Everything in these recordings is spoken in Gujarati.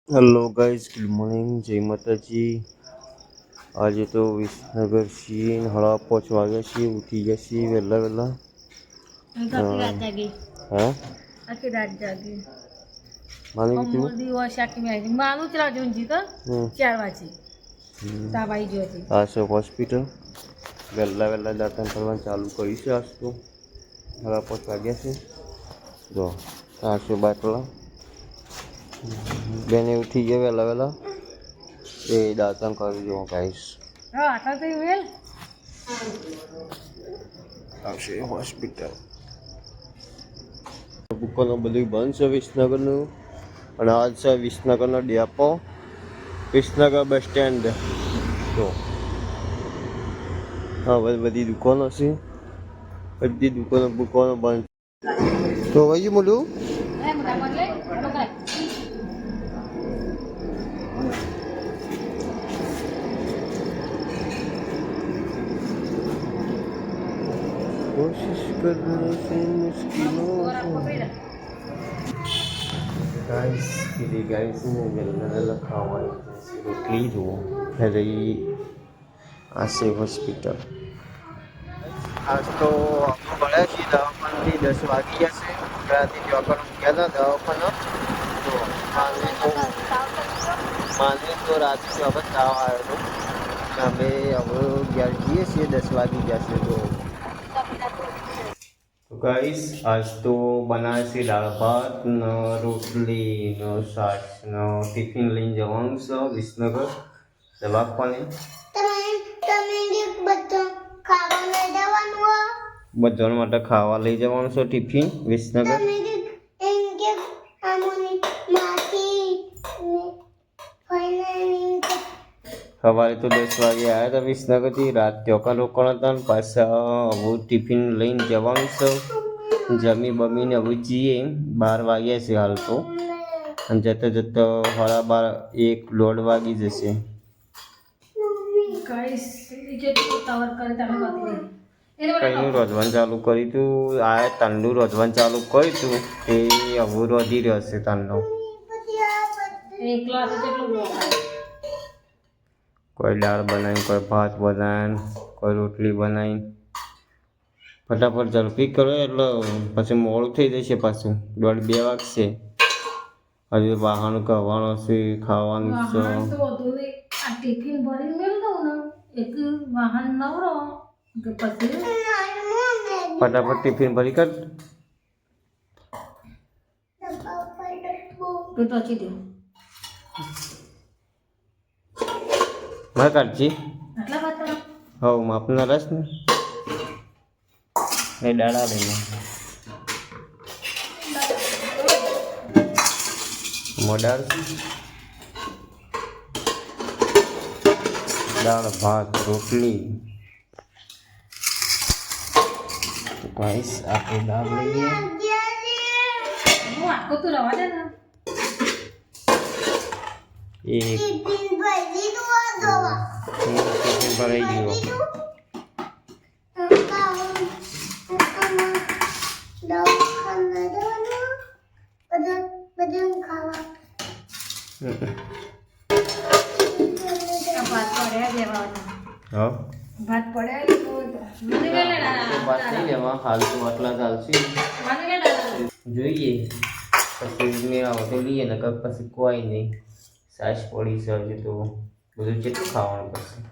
હેલો ગાઈઝ, ગુડ મોર્નિંગ, જય માતાજી. આજે તો વિસનગર છીએ, 5:30 વાગ્યા છીએ, ઉઠી ગયા છીએ વહેલા વહેલા. આખી રાત જાગી. હે આખી રાત જાગી. માની કીધું મોદી શાકી મેં માનું ચલા જોજી તો 4 વાગે તાબાઈ જો હતી. આ છે હોસ્પિટલ. વહેલા વહેલા દાંતણ કરવાનું ચાલુ કર્યું છે. આજ તો 5:30 વાગ્યા છે. જો આ છે બાટલા. બેને ઉઠી ગયા વહેલા વહેલા, એ દાંતણ કરી દો ગાઈસ. હા આટલા તો વેલ આવશે હોસ્પિટલ. દુકાનો બધું બંધ છે વિસનગરનું. અને આજ છે વિસનગરનો ડેપો, વિસનગર બસ સ્ટેન્ડ. તો હા બધી દુકાનો છે, બધી દુકાનો બંધ. તો ભાઈ બોલું कोशिश करने से मुश्किलों गाइस કીધી ગાઈસ ને વહેલા ખાવાની રોટલી જુઓ. અરે આ છે હોસ્પિટલ. આજ તો મળ્યા છીએ દવાખાનાથી 10 વાગી જશે. રાતે જોવાનું ગયા હતા દવાખાના. તો માનવી તો રાતે હવે તાવ આવ્યો હતો. અમે હવે ઘેર જઈએ છીએ, 10 વાગી જશે. તો ગાઈસ આજ તો બનાવે છે દાળ ભાત ને રોટલી ને શાક ને ટિફિન લઈને જવાનું છે વિસનગર દવાખાને. બધા માટે ખાવા લઈ જવાનું છે ટિફિન વિસનગર. સવારે તો 10 વાગે આવ્યા હતા વિસનગરથી. રાત ચોકા રોકાણ હતા ને પાછા હવે ટિફિન લઈને જવાનું છે. જમી બમીને હવે જઈએ. 12 વાગ્યા છે હાલ તો, અને જતા જતા 12:30-1 વાગી જશે. કઈનું રોજવાનું ચાલુ કર્યું તું, આ તાંડું રોજવાનું ચાલુ કર્યું તું, એ હવે રોજી રહ્યો છે તાંડો. કોઈ દાળ બનાવી, કોઈ ભાત બનાવી, કોઈ રોટલી બનાવી. ફટાફટ ઝડપી કરો એટલે પછી મોડું થઈ જશે. પાછું 1:30-2 વાગશે. હજુ વાહન કરવાનું છે, ખાવાનું છે. ટિફિન ભરી મેળ દઉં ને એક વાહન નવરો કે પછી ફટાફટ ટિફિન ભરી કર. ટોચી દે મારે કાઢજી. આટલા વાત હવ માપના રસ ને એ દાડા લઈને મોડાળ દાળ ભાત રોટલી. ગાઈસ આપણે દાળ લઈએ. હું આખો તો રવા દે ને એક ટિફિન ભરાઈ ગયો. ભાત પડે વાત નહીં લેવા હાલ તો આટલા ચાલશે. જોઈએ પછી મેં આવો તો લઈએ ને પછી કોઈ નહીં. સાસ પડી છે હજુ તો, બધું કેટલું ખાવાનું પછી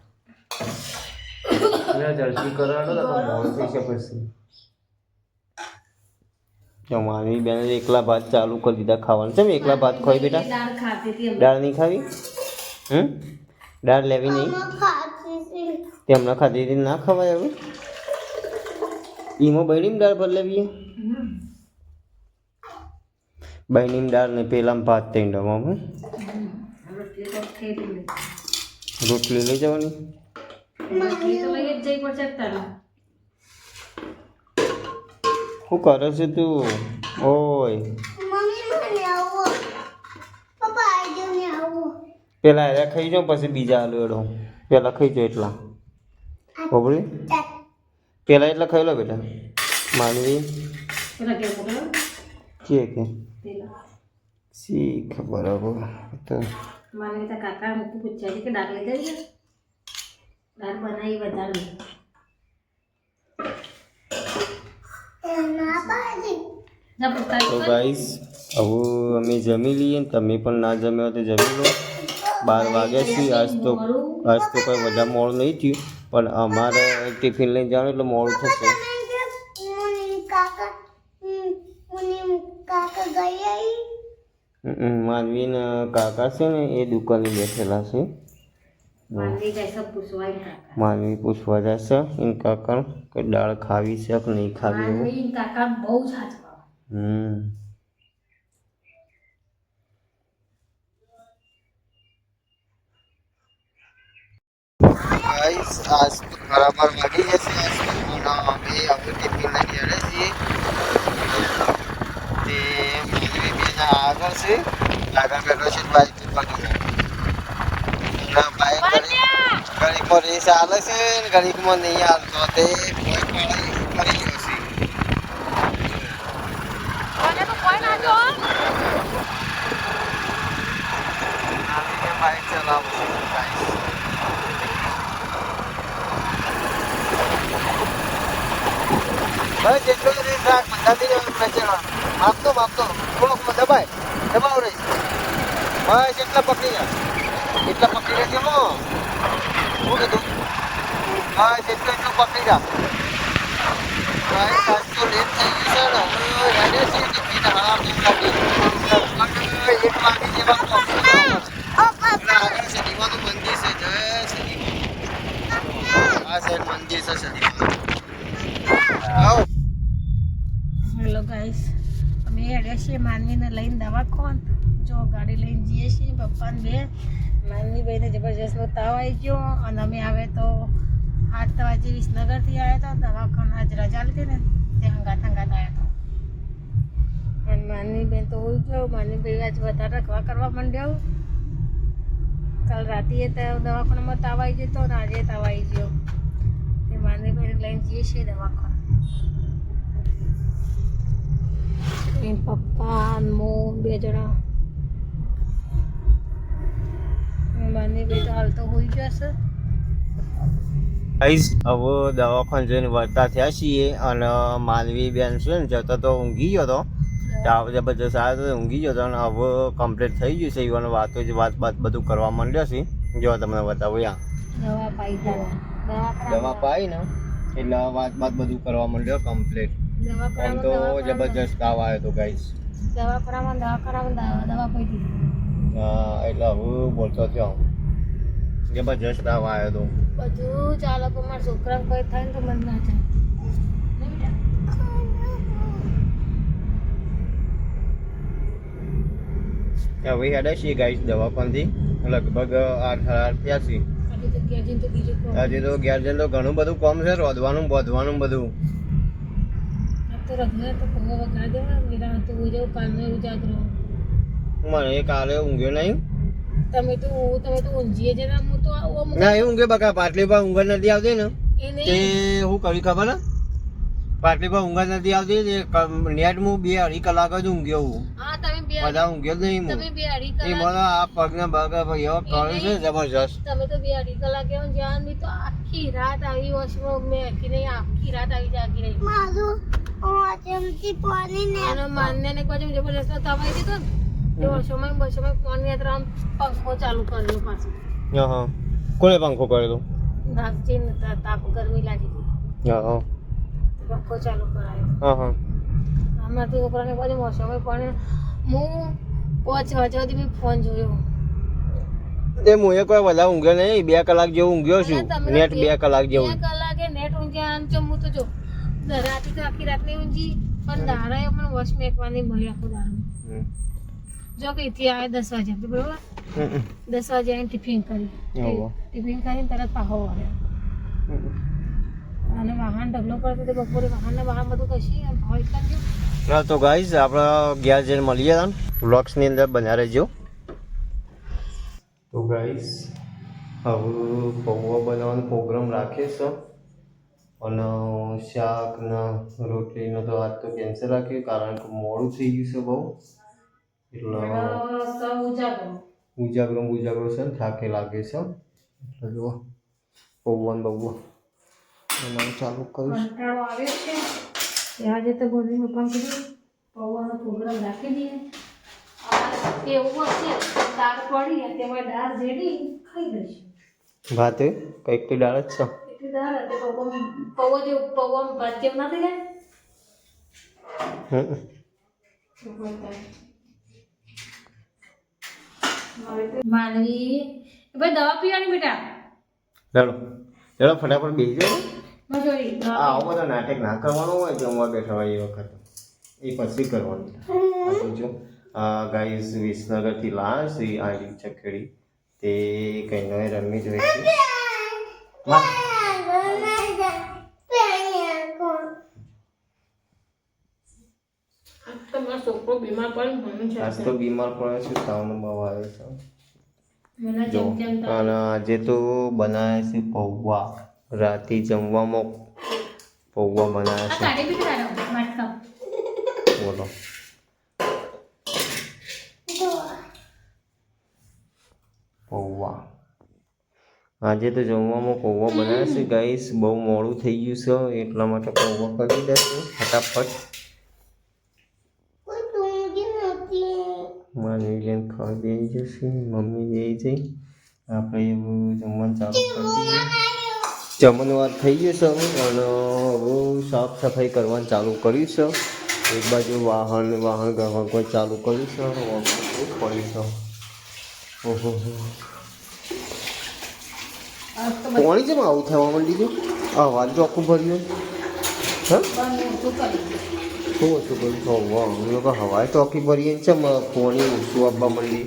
જલ્દી કરવાનો તો મોડું થઈ છે. પછી મારી બેન એકલા ભાત ચાલુ કરી દીધા ખાવાનું. છે એકલા ભાત ખાઈ બેટા? દાળ નહીં ખાવી? દાળ લેવી નહીં? તે હમણાં ખાધી હતી ના ખવાય હવે? એમાં બહેની દાળ ભર લેવી? બહેની દાળ ને પેલામાં ભાત થઈ ડવામાં રોટલી લઈ જવાની. શું કરે છે તું? ઓય પેલા એરા ખાઈ જાઉં પછી બીજા આલુ એડો. પેલા ખાઈ જાઓ એટલા બબલી. પેલા એટલા ખાઈ લો બેટા. માનવી કે શી ખબર હવે તો મને તો કાકા મૂકી પૂછ્યા છે કે દાળ લઈ જઈએ દાળ બનાવી વધારે તો ગાઈસ હવે અમે જમી લઈએ ને તમે પણ ના જમ્યો તો જમી લો 12 વાગ્યા છે આજ તો કોઈ વધારે મોડું નહીં થયું પણ અમારે ટિફિન લઈને જવાનું એટલે મોડું થશે માનવીને કાકા છે ને એ દુકાને બેઠેલા છે માનવી પૂછવા જશે એને કાકા કે દાળ ખાવી છે કે નહીં ખાવી એવું કાકા બહુ ગાઈસ આજ તો બરાબર વાગી જશે આજ તો અમે હવે ટિફિન લઈ ગયા છીએ તે માનવી બેના આગળ છે આગળ બેઠો છે બાઈક પકડીને બાઈક ઘડીકમાં રેસ હાલે છે ને ઘડીકમાં નહીં હાલતો તે કરી ગયો છે બાઈક ચલાવું છું ગાઈસ બસ જેટલું રેસ રાખ બધાથી માપતો થોડોક દબાવ રહી બસ એટલા પકડી જા એટલા પકડી રહેશે હું કીધું બસ એટલું પકડી જા આજ તો લેટ થઈ ગયું છે ને રાડે છે ટિફિન હરામ જેટલા 1 વાગે જેવા આગળ સદીવાનું મંદિર છે જય સદી આ સાઈડ મંદિર છે સદીવાનું આવો હેલો ગાઈસ અમે હેડ્યા છીએ માનવીને લઈને દવાખાન જો ગાડી લઈને જઈએ છીએ પપ્પાને બે માનવીભાઈને જબરજસ્તનો તાવ આવી ગયો અને અમે આવે તો 8 વાગે વિસનગરથી આવ્યા હતા દવાખાન આજ રજા લીધી ને તે હંગાત આવ્યા હતા અને માનવીબેન તો હોઈ ગયો માનવીભાઈ આજ વધારે રખવા કરવા માંડ્યો કાલ રાતે દવાખાનામાં તાવ આવી ગયો તો ને આજે તાવ આવી ગયો તે માનવીભાઈને લઈને જઈએ છીએ દવાખાન પપ્પા મો 2 જણા માની બે તો હાલ તો હોઈ જશે ગાઈસ હવે દવાખાને જઈને વળતા થયા છીએ અને માનવી બેન છે ને જતો તો ઊંઘી ગયો હતો તાવ જબરજસ્ત આવ્યો તો ઊંઘી ગયો હતો અને હવે કમ્પ્લીટ થઈ ગયું છે એવાનો વાત બધું કરવા માંડ્યો છે જો તમને બતાવું દવા પાઈ ને એટલે વાત બધું કરવા માંડ્યો કમ્પ્લીટ આમ તો જબરજસ્ત તાવ આવ્યો હતો ગાઈસ દવા પી એટલે હું બોલતો થયો જબરજસ્ત તાવ આવ્યો હતો બધું ચાલો પણ મારા છોકરાને કોઈ થાય ને તો મન ના થાય હવે હેડે છીએ ગાઈસ દવાખાનથી લગભગ 8 થયા છે આજે તો ઘેર જઈને તો ઘણું બધું કામ છે રોધવાનું બોધવાનું બધું મને કાલે ઊંઘ્યો નહીં તમે તો ઊંઘીએ છે ને હું તો ના એ ઊંઘે બકા પાટલી પર ઊંઘ નથી આવતી ને તે હું કરી ખબર ને પાટલી પર ઊંઘ નથી આવતી નેટ હું 2-2.5 કલાક જ ઊંઘ્યો હું બધા ઊંઘ્યો જ નહીં હું એ મને આ પગના બગ એવો કરે છે જબરજસ્ત તમે તો 2-2.5 કલાકે જ્યાં તો આખી રાત આવી વોશમાં મેં આખી રાત આવી જાગી રહી માન્ય ને કોઈ જબરજસ્ત તવાઈ દીધો ને સમય પાણી પંખો ચાલુ કરેલો પાછો કોને પંખો કરેલો તાપ ગરમી લાગી હતી પંખો ચાલુ કરાયો આમાં તો છોકરાને પછી મોસમે પણ હું 5 વાગ્યા સુધી ફોન જોયો તે મુએ કોઈ વધારે ઊંઘ્યો નહીં 2 કલાક જેવું ઊંઘ્યો છું નેટ 2 કલાક જેવું 2 કલાકે નેટ ઊંઘ્યા આમ હું તો જો રાતે તો આખી રાત નહીં ઊંઘી પણ દાડાએ પણ વોશ મેકવાની મળી આખું દાડું જો કે થી આવે 10 વાગે બરોબર 10 વાગે આવીને ટિફિન કરીને તરત પાહો આવ્યો અને વાહન ઢગલો પડતો તો બપોરે વાહન બધું કશી હોય કરજો હા તો ગાઈઝ આપણે ઘેર જઈને મળીએ ને વ્લોગ્સની અંદર બન્યા રહેજો તો ગાઈઝ હવે પૌવા બનાવવાનો પ્રોગ્રામ રાખીએ છે અને શાક ને રોટલીનો તો આજ તો કેન્સલ રાખ્યું કારણ કે મોડું થઈ ગયું છે બહુ એટલે સૌ ઉજાગરો ઉજાગરો છે ને થાકે લાગે છે એટલે જો પૌવન બહુ એમાં ચાલુ કરીશ. કંટાળો આવ્યો છે આજે તો બોલી પપ્પા કીધું પૌવાનો પ્રોગ્રામ રાખી દઈએ. એવું હશે દાળ પડી તેમાં દાળ જેડી ખાઈ લઈશું. ભાત કંઈક તો ડાળ જ છે. એટલી દાળ હતી પૌવા જેવું પૌવામાં ભાત જેવું ના થઈ જાય. માનવી ભાઈ દવા પીવાની બેટા. ચાલો ફટાફટ બેસજો. મજોરી આવો બધો નાટક ના કરવાનો હોય જમવા બેઠા હોય એ વખત એ પછી કરવાનું. જો ગાઈઝ વિસનગરથી લાશ એ આવી ચકેડી તે કંઈ નવી રમી જોઈ છે. છોકરો બીમાર પડે આજ તો બીમાર પડે છે તાવનો બહુ આવે છે. મને જો જેમ અને આજે તો બનાવે છે પૌવા. રાતે જમવામાં પૌવા બનાવે છે. બોલો પૌવા આજે તો જમવામાં પૌવા બનાવે છે ગાઈસ. બહુ મોડું થઈ ગયું છે એટલા માટે પૌવા કરી દેશું ફટાફટ. મારી બેન ખાવા બેસી જશે, મમ્મી બેસી જઈ, આપણે એવું જમવાનું ચાલુ કરી દઈએ. જમવાનું વાત થઈ ગયું છે અને હવે સાફ સફાઈ કરવાનું ચાલુ કર્યું છે. એક બાજુ વાહન કોઈ ચાલુ કર્યું છે પડ્યું છે. ઓહો પાણી કેમ આવું થવા માંડી? આ વાત જો આખું ભર્યું. હા શું ઓછું કર્યું? વાહ અમે લોકો હવાએ ટોકી ભરીએ છે પાણી ઓછું આપવા માંડી.